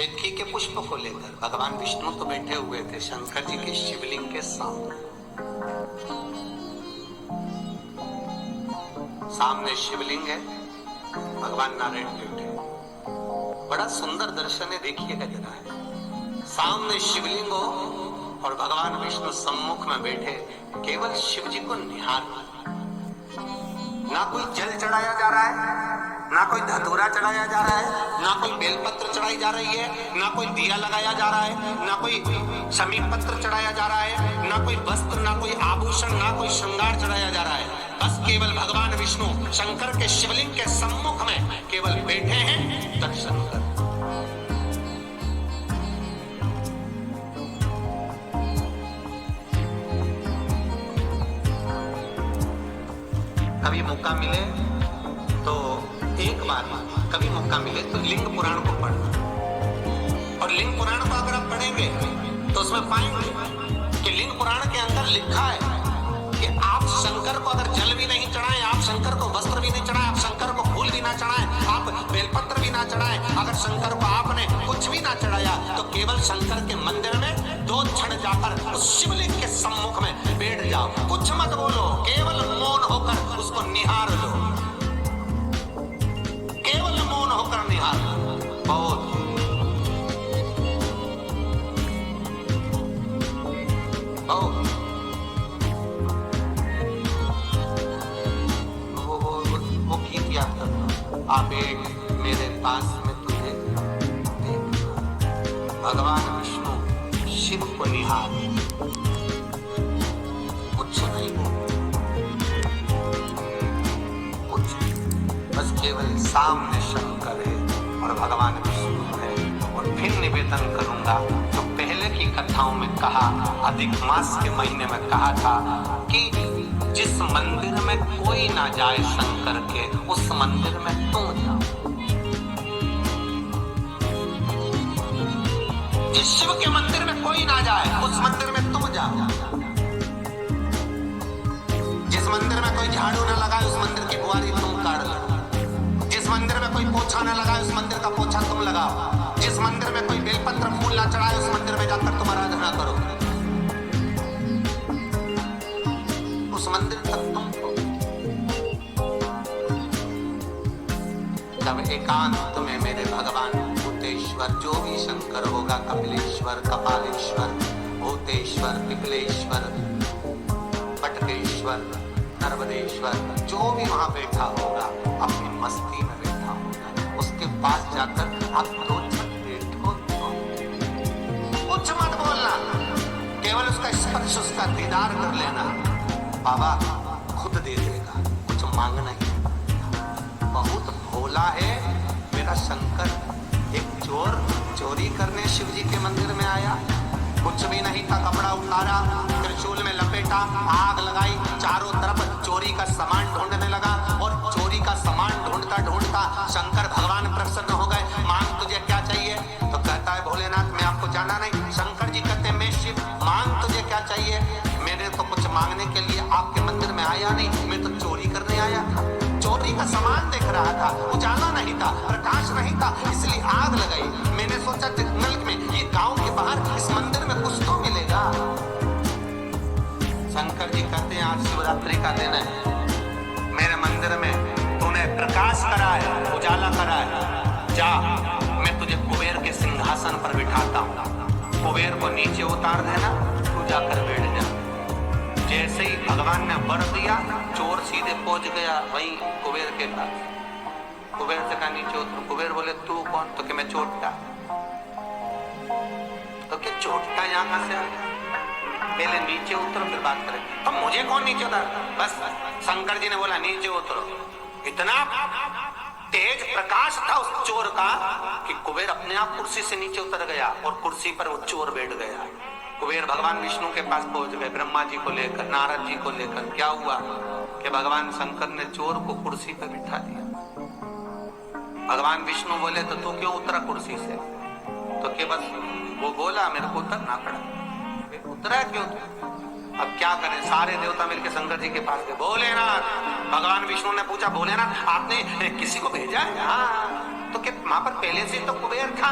केतकी के पुष्प को लेकर भगवान विष्णु तो बैठे हुए थे शंकर जी के शिवलिंग के सामने। सामने शिवलिंग है, भगवान नारायण बैठे। बड़ा सुंदर दर्शन है, देखिएगा जरा। सामने शिवलिंग हो और भगवान विष्णु सम्मुख में बैठे, केवल शिव जी को निहार। ना कोई जल चढ़ाया जा रहा है, ना कोई धतूरा चढ़ाया जा रहा है, ना कोई बेलपत्र चढ़ाई जा रही है, ना कोई दिया लगाया जा रहा है, ना कोई समीप पत्र चढ़ाया जा रहा है, ना कोई वस्त्र, ना कोई आभूषण, ना कोई श्रृंगार चढ़ाया जा रहा है। बस केवल भगवान विष्णु शंकर के शिवलिंग के सम्मुख में केवल बैठे हैं, दर्शन कर। कभी मौका मिले तो एक बार, कभी मौका मिले तो लिंग पुराण को पढ़ना। और लिंग पुराण को अगर आप पढ़ेंगे तो उसमें पाएंगे कि लिंग पुराण के अंदर लिखा है कि आप शंकर को अगर जल भी नहीं चढ़ाएं, आप शंकर को वस्त्र भी नहीं चढ़ाएं, आप शंकर को फूल भी ना चढ़ाएं, आप बेलपत्र भी ना चढ़ाएं, अगर शंकर को आपने कुछ भी ना चढ़ाया तो केवल शंकर के मंदिर में 2 क्षण जाकर उस शिवलिंग के सम्मुख में बैठ जाओ। कुछ मत बोलो, केवल मौन होकर उसको निहार लो, केवल मौन होकर निहार लो। बहुत बहुत वो गीत याद करना। आप एक मेरे पास में तुझे देखना, भगवान विष्णु शिव को निहार, कुछ नहीं हो, कुछ बस केवल सामने शंकर है और भगवान विष्णु है। और फिर निवेदन करूंगा तो पहले की कथाओं में कहा, अधिक मास के महीने में कहा था कि जिस मंदिर में कोई ना जाए शंकर के, उस मंदिर में तुम जाओ। जिस शिव के मंदिर में कोई ना जाए, उस मंदिर में तुम जाओ। जिस मंदिर में कोई झाड़ू ना लगाए, उस मंदिर की बुआरी तुम काट लो। जिस मंदिर में कोई पोछा ना लगाए, उस मंदिर का पोछा तुम लगाओ। जिस मंदिर में कोई बेलपत्र फूल ना चढ़ाए, उस मंदिर में जाकर तुम आराधना करो। उस मंदिर तक तुम जब एकांत में मेरे भगवान भूतेश्वर, जो भी शंकर होगा, कपिलेश्वर, कपालेश्वर, भूतेश्वर, पिपलेश्वर, पटकेश्वर, नर्मदेश्वर, जो भी वहां बैठा होगा अपनी मस्ती में बैठा होगा, उसके पास जाकर आप 2 क्षण बैठो, कुछ मत बोलना, केवल उसका स्पर्श, उसका दीदार कर लेना। बाबा खुद दे देगा, कुछ मांगना ही। बहुत भोला है मेरा शंकर। एक चोर चोरी करने शिव जी के मंदिर में आया, कुछ भी नहीं था, कपड़ा उतारा, त्रिशूल में लपेटा, आग लगाई, चारों तरफ चोरी का सामान ढूंढने लगा। और चोरी का सामान ढूंढता ढूंढता शंकर भगवान प्रसन्न हो गए। मांग तुझे क्या चाहिए? तो कहता है भोलेनाथ मैं आपको जाना नहीं। शंकर जी कहते मैं शिव, मांग तुझे क्या चाहिए? मैंने तो कुछ मांगने के लिए आपके मंदिर में आया नहीं, मैं तो चोरी करने आया था। चोरी का सामान देख रहा था, उजाला नहीं था, प्रकाश नहीं था, इसलिए आग लगाई। मैंने सोचा जंगल में, ये गांव के बाहर इस मंदिर में कुछ तो मिलेगा। शंकर जी कहते हैं आज शिवरात्रि का दिन है, मेरे मंदिर में तूने प्रकाश करा है, उजाला करा है, जा मैं तुझे कुबेर के सिंहासन पर बिठाता हूँ। कुबेर को नीचे उतार देना, तू जाकर बैठ जा। जैसे ही भगवान ने वर दिया, चोर सीधे पहुंच गया वहीं कुबेर के पास। कुबेर से कहा नीचे उतर। कुबेर बोले तू कौन? तो कि मैं चोटता। तो क्या चोटता यहाँ कहां से आ गया? पहले नीचे उतरो फिर बात करें। तो मुझे कौन नीचे उतर? बस शंकर जी ने बोला नीचे उतरो। इतना तेज प्रकाश था उस चोर का कि कुबेर अपने आप कुर्सी से नीचे उतर गया और कुर्सी पर वो चोर बैठ गया। कुबेर भगवान विष्णु के पास पहुंच गए, ब्रह्मा जी को लेकर, नारद जी को लेकर। क्या हुआ कि भगवान शंकर ने चोर को कुर्सी पर बिठा दिया। भगवान विष्णु बोले तो तू क्यों उतरा कुर्सी से? तो कि बस वो बोला मेरे को उतरना पड़ा। उतरा क्यों? अब क्या करें, सारे देवता मिलकर शंकर जी के पास गए। भोलेनाथ, भगवान विष्णु ने पूछा भोलेनाथ आपने किसी को भेजा है? हाँ तो कि वहां पर पहले से तो कुबेर था,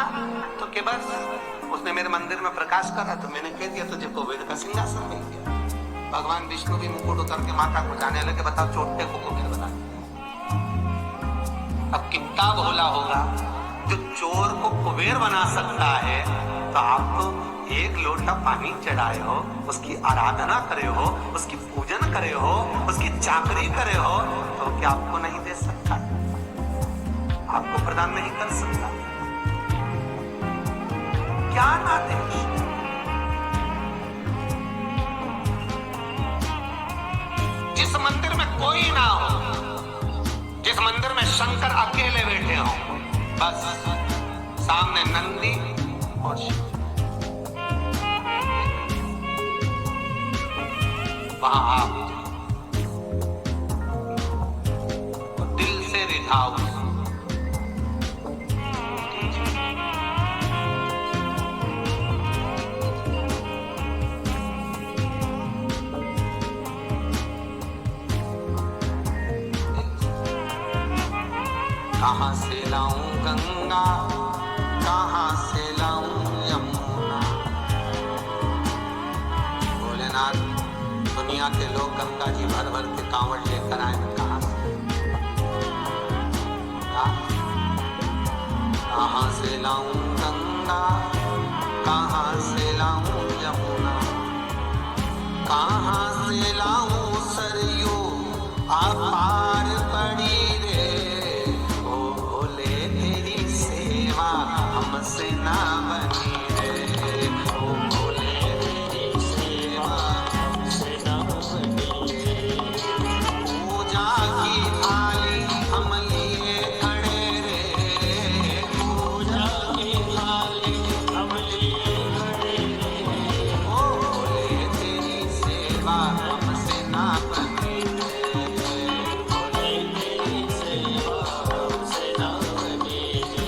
तो कि बस उसने मेरे मंदिर में प्रकाश करा तो मैंने कह दिया तुझे कुबेर का सिंहासन मिल गया। भगवान विष्णु भी मुकुट उतर के माता को जाने लगे, बताओ चोटे को कुबेर बना। अब कितना भोला होगा जो चोर को कुबेर बना सकता है। तो आप एक लोटा पानी चढ़ाए हो, उसकी आराधना करे हो, उसकी पूजन करे हो, उसकी चाकरी करे हो, तो क्या आपको नहीं दे सकता? आपको प्रदान नहीं कर सकता? क्या ना दे? जिस मंदिर में कोई ना हो, जिस मंदिर में शंकर अकेले बैठे हो, बस सामने नंदी और शिव, वहां आप दिल से रिझाओ। कहां से लाऊं गंगा, कहां से लाऊं यमुना। भोलेनाथ, दुनिया के लोग गंगा जी भर भर के कांवड़ लेकर आए, कहां से? कहां से लाऊं गंगा, कहां से लाऊं यमुना, कहां से लाऊं सरयू अपार पड़ी रे। हमसे ना बनी रे, ओ भोले तेरी सेवा हमसे ना बनी रे। पूजा की थाली हम लिए खड़े रे, पूजा की थाली हम लिए खड़े रे। ओ भोले तेरी सेवा हमसे ना बनी रे, भोले तेरी सेवा हमसे ना बनी रे।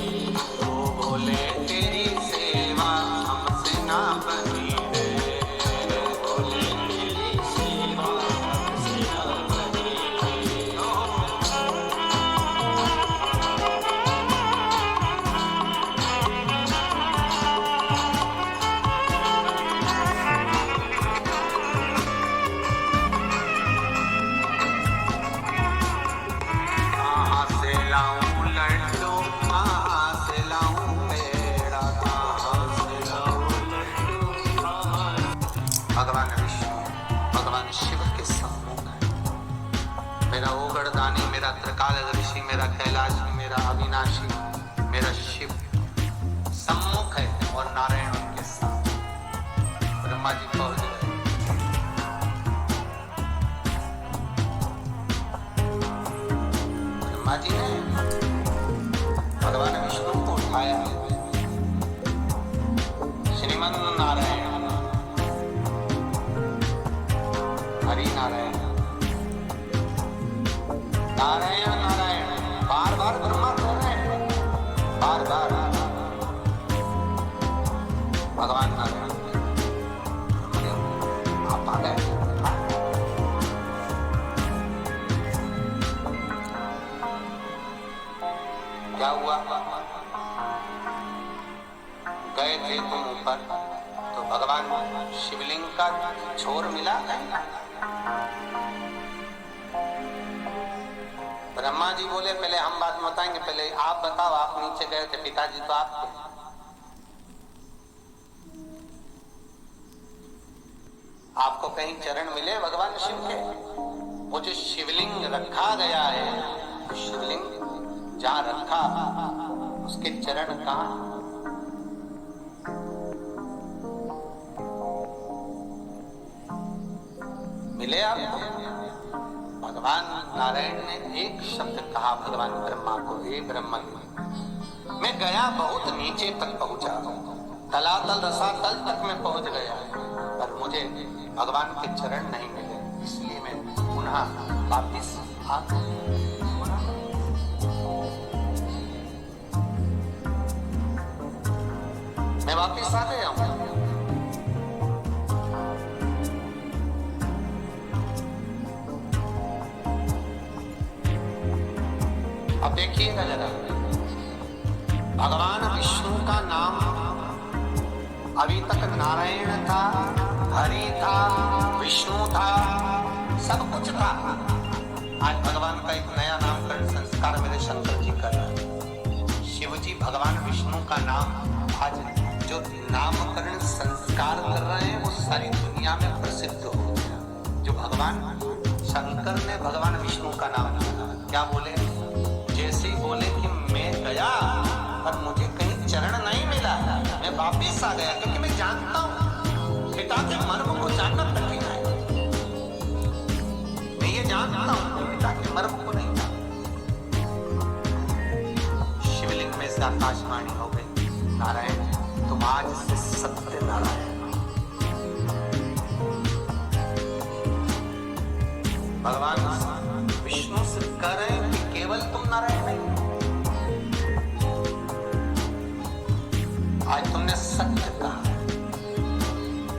भोले तेरी सेवा हमसे ना बनी रे, भोले तेरी सेवा हमसे ना बनी रे। कहां से लाऊं लड्डू, कहां से लाऊं पेड़ा, कहां से लाऊं लड्डू। भगवान विष्णु, भगवान शिव के सम्मुख है मेरा ओगड़दानी, मेरा त्रिकालदर्शी, मेरा कैलाशी, मेरा अविनाशी, मेरा शिव सम्मुख है। और नारायण उनके साथ। ब्रह्मा जी पहुंच गए। ब्रह्मा जी ने भगवान विष्णु को उठाया, श्रीमन नारायण, हरि नारायण, नारायण नारायण, बार बार ब्रह्मा कह रहे हैं, बार बार भगवान नारायण। आप आ गए। क्या हुआ? गए थे तुम ऊपर तो भगवान शिवलिंग का छोर मिला नहीं। ब्रह्मा जी बोले पहले हम बात बताएंगे, पहले आप बताओ, आप नीचे गए थे, पिताजी तो आपके। आपको कहीं चरण मिले भगवान शिव के? वो जो शिवलिंग रखा गया है, शिवलिंग जहां रखा उसके चरण कहां? मिले आपको? भगवान नारायण ने एक शब्द कहा भगवान ब्रह्मा को, हे ब्रह्मन, मैं गया बहुत नीचे तक पहुंचा, तलातल रसातल तक मैं पहुंच गया, पर मुझे भगवान के चरण नहीं मिले, इसलिए मैं पुनः वापिस आ गया। मैं वापिस आ गया हूं। अब देखिएगा जरा, भगवान विष्णु का नाम अभी तक नारायण था, हरि था, विष्णु था, सब कुछ था। आज भगवान का एक नया नामकरण संस्कार मेरे शंकर जी कर रहे हैं। शिव जी भगवान विष्णु का नाम आज जो नामकरण संस्कार कर रहे हैं वो सारी दुनिया में प्रसिद्ध हो गया। जो भगवान शंकर ने भगवान विष्णु का नाम लिया, क्या बोले? जैसे ही बोले कि मैं गया और मुझे कहीं चरण नहीं मिला, मैं वापिस आ गया, क्योंकि मैं जानता हूं पिता के मर्म को जानना कठिन है। मैं ये जानता हूं पिता के मर्म को नहीं जानता। शिवलिंग में से आकाशवाणी हो गई, नारायण तुम आज से सत्य नारायण। भगवान विष्णु से कह रहे हैं कि केवल तुम नारायण नहीं, आज तुमने सत्य कहा।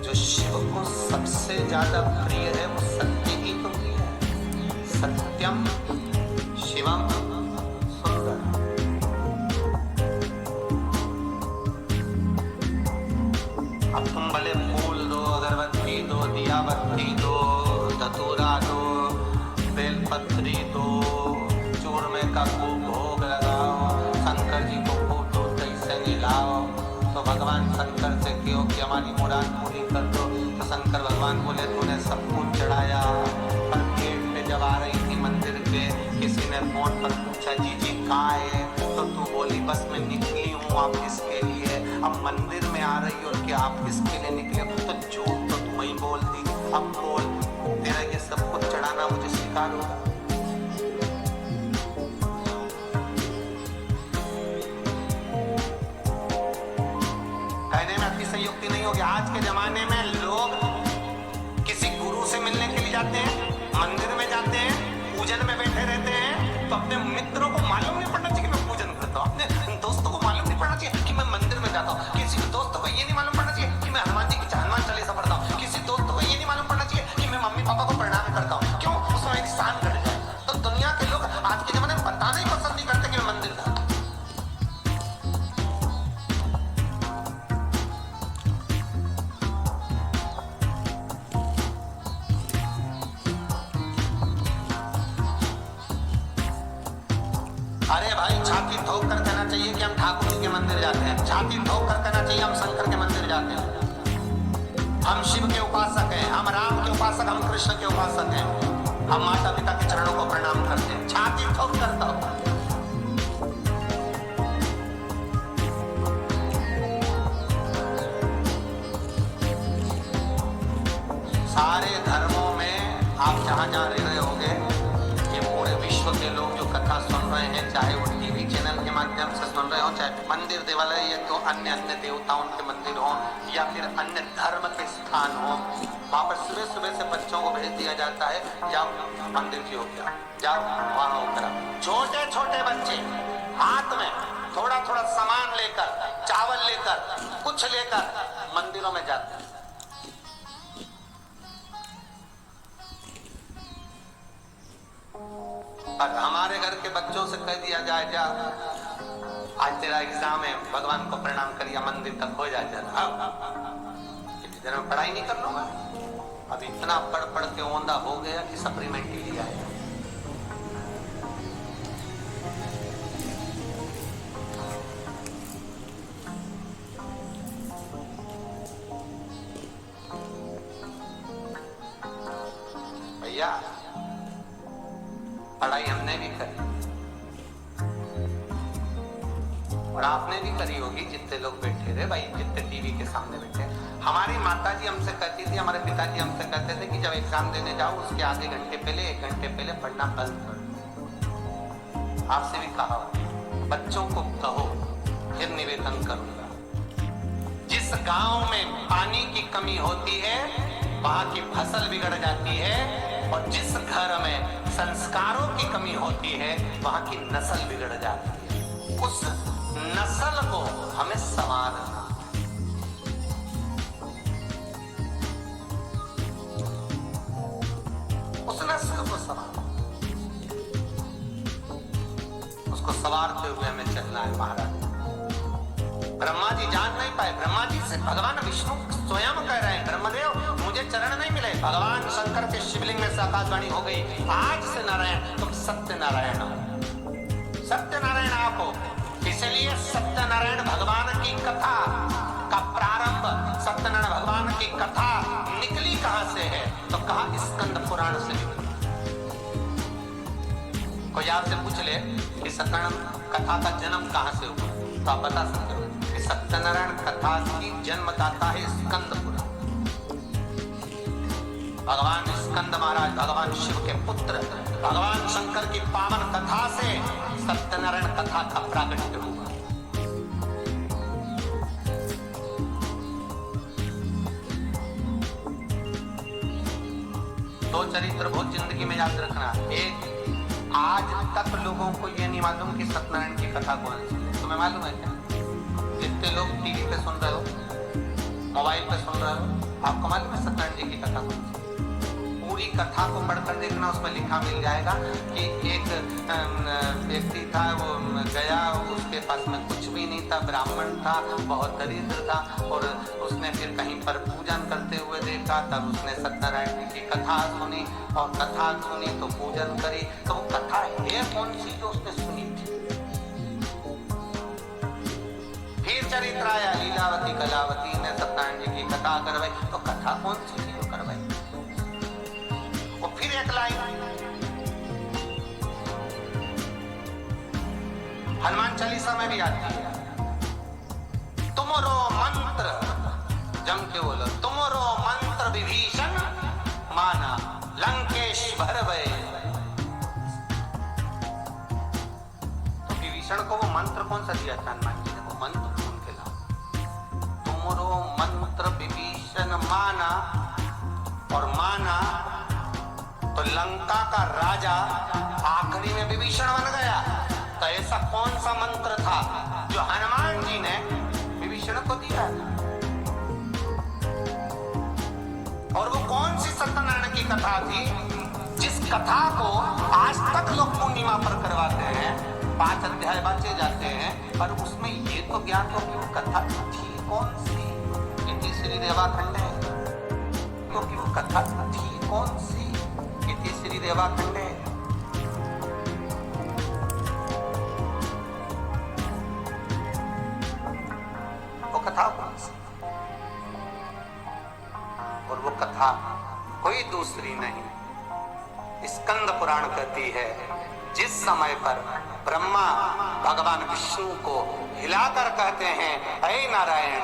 जो शिव को सबसे ज्यादा प्रिय है वो सत्य ही तो प्रिय है। सत्यम शिवम सुंदर। अब तुम भले फूल दो, अगरबत्ती दो, दिया बत्ती दो, धतूरा दो, बेलपत्री दो, चूरमे का खूब भोग लगाओ, शंकर जी को खूब दूध दही से नहलाओ, तो भगवान शंकर से कहो कि हमारी मुराद पूरी कर दो। तो शंकर भगवान बोले तूने सब कुछ चढ़ाया, पर गेट पे जब आ रही थी मंदिर पे किसी ने फोन पर पूछा जीजी कहाँ है, तो तू बोली बस मैं निकली हूँ ऑफिस के लिए। अब मंदिर में आ रही और क्या ऑफिस के लिए निकले हो, तो झूठ तो तुम ही बोल दी। अब बोल तेरा ये सब कुछ चढ़ाना मुझे स्वीकार होगा? कहने में अतिशयोक्ति नहीं होगी। आज के जमाने में लोग किसी गुरु से मिलने के लिए जाते हैं, मंदिर में जाते हैं, पूजन में बैठे रहते हैं, तो अपने मित्रों को मालूम नहीं पड़ना चाहिए कि मैं पूजन करता हूँ, अपने दोस्तों को मालूम नहीं पड़ना चाहिए कि मैं मंदिर में जाता हूँ, किसी दोस्त को ये नहीं मालूम पड़ना चाहिए कि मैं हनुमान जी की हनुमान चालीसा पढ़ता हूँ, किसी दोस्त को ये नहीं मालूम पड़ना चाहिए कि मैं मम्मी पापा को प्रणाम करता हूँ। क्यों? उसमें एक स्थान घट जाए। तो दुनिया के लोग आज के जमाने में बताना ही पसंद नहीं करते कि मैं मंदिर जाता हूँ। अरे भाई छाती ठोक कर कहना चाहिए कि हम ठाकुर जी के मंदिर जाते हैं, छाती ठोक कर कहना चाहिए हम शंकर के मंदिर जाते हैं, हम शिव के उपासक हैं, हम राम के उपासक, हम कृष्ण के उपासक हैं, हम माता पिता के चरणों को प्रणाम करते हैं। छाती ठोक करता हूं। सारे धर्मों में आप जहां जहां रह रहे होंगे, ये पूरे विश्व के लोग जो कथा सुन रहे हैं, चाहे वो टीवी चैनल के माध्यम से सुन रहे हो, चाहे मंदिर देवालय या तो अन्य देवताओं के मंदिर हो या फिर अन्य धर्म के स्थान हो, वहां पर सुबह सुबह से बच्चों को भेज दिया जाता है, जाओ मंदिर की हो गया, जाओ वहां होकर। छोटे छोटे बच्चे हाथ में थोड़ा थोड़ा सामान लेकर, चावल लेकर, कुछ लेकर मंदिरों में जाते हैं। और हमारे घर के बच्चों से कह दिया जाए जा आज तेरा एग्जाम है, भगवान को प्रणाम करिए, मंदिर तक हो जाए जाना। इतनी देर में पढ़ाई नहीं कर लूंगा। अब इतना पढ़ पढ़ के औंधा हो गया कि सप्लीमेंट ही लिया है। भैया पढ़ाई हमने भी करी और आपने भी करी होगी, जितने लोग बैठे थे भाई, जितने टीवी के सामने बैठे। हमारी माता जी हमसे कहती थी, हमारे पिताजी हमसे कहते थे कि जब एग्जाम देने जाओ उसके आधे घंटे पहले, 1 घंटे पहले पढ़ना बंद करो। आपसे भी कहा, बच्चों को कहो, फिर निवेदन करूंगा। जिस गांव में पानी की कमी होती है वहां की फसल बिगड़ जाती है, और जिस घर में संस्कारों की कमी होती है वहां की नस्ल बिगड़ जाती है। उस नस्ल को हमें संवारना। उस नस्ल को संवारना, उसको संवारते हुए हमें चलना है महाराज। ब्रह्मा जी जान नहीं पाए। ब्रह्मा जी से भगवान विष्णु स्वयं कह रहे हैं, ब्रह्मदेव मुझे चरण नहीं मिले। भगवान शंकर के शिवलिंग में से आकाशवाणी हो गई, आज से नारायण तुम सत्य नारायण हो, सत्य नारायण आप हो। इसलिए सत्यनारायण भगवान की कथा का प्रारंभ, सत्यनारायण भगवान की कथा निकली कहां से है? तो कहा स्कंद पुराण से निकली। कोई आपसे पूछ ले कि सत्यनारायण कथा का जन्म कहां से हुआ, तो आप बता सकते हो कि सत्यनारायण कथा की जन्मदाता है स्कंद पुराण। भगवान स्कंद महाराज भगवान शिव के पुत्र, भगवान शंकर की पावन कथा से सत्यनारायण कथा का प्राकट्य हुआ। दो चरित्र बहुत जिंदगी में याद रखना। एक, आज तक लोगों को ये नहीं मालूम कि सत्यनारायण की कथा कौन सी है। तुम्हें मालूम है क्या? जितने लोग टीवी पे सुन रहे हो, मोबाइल पे सुन रहे हो, आपको मालूम है सत्यनारायण जी की कथा कौन सी? पूरी कथा को पढ़कर देखना, उसमें लिखा मिल जाएगा कि एक व्यक्ति था, वो गया, उसके पास में कुछ भी नहीं था, ब्राह्मण था, बहुत दरिद्र था, और उसने फिर कहीं पर पूजन करते हुए देखा, तब उसने सत्यनारायण जी की कथा सुनी, और कथा सुनी तो पूजन करी। तो वो कथा है कौन सी जो उसने सुनी थी? फिर चरित्र आया, लीलावती कलावती ने सत्यनारायण जी की कथा करवाई, तो कथा कौन सी थी जो करवाई? और फिर एक लाइन हनुमान चालीसा में भी आती है, तुमरो मंत्र, जम के बोलो, तुमरो मंत्र विभीषण माना लंकेश भर भय। तो विभीषण को वो मंत्र कौन सा दिया था हनुमान जी ने? वो मंत्र कौन के नाम? तुमरो मंत्र विभीषण माना, और माना तो लंका का राजा आखिरी में विभीषण बन गया। तो ऐसा कौन सा मंत्र था जो हनुमान जी ने विभीषण को दिया? और वो कौन सी सत्यनारायण की कथा थी जिस कथा को आज तक लोग पूर्णिमा पर करवाते हैं, 5 अध्याय बांटे जाते हैं, पर उसमें ये तो ज्ञात हो कि वो कथा थी कौन सी? इति श्री देवाखंडे, क्योंकि वो कथा थी कौन सी? इति श्री देवाखंडे। वो कथा कौन सी? और वो कथा कोई दूसरी नहीं, स्कंद पुराण कहती है, जिस समय पर ब्रह्मा भगवान विष्णु को हिलाकर कहते हैं, हे नारायण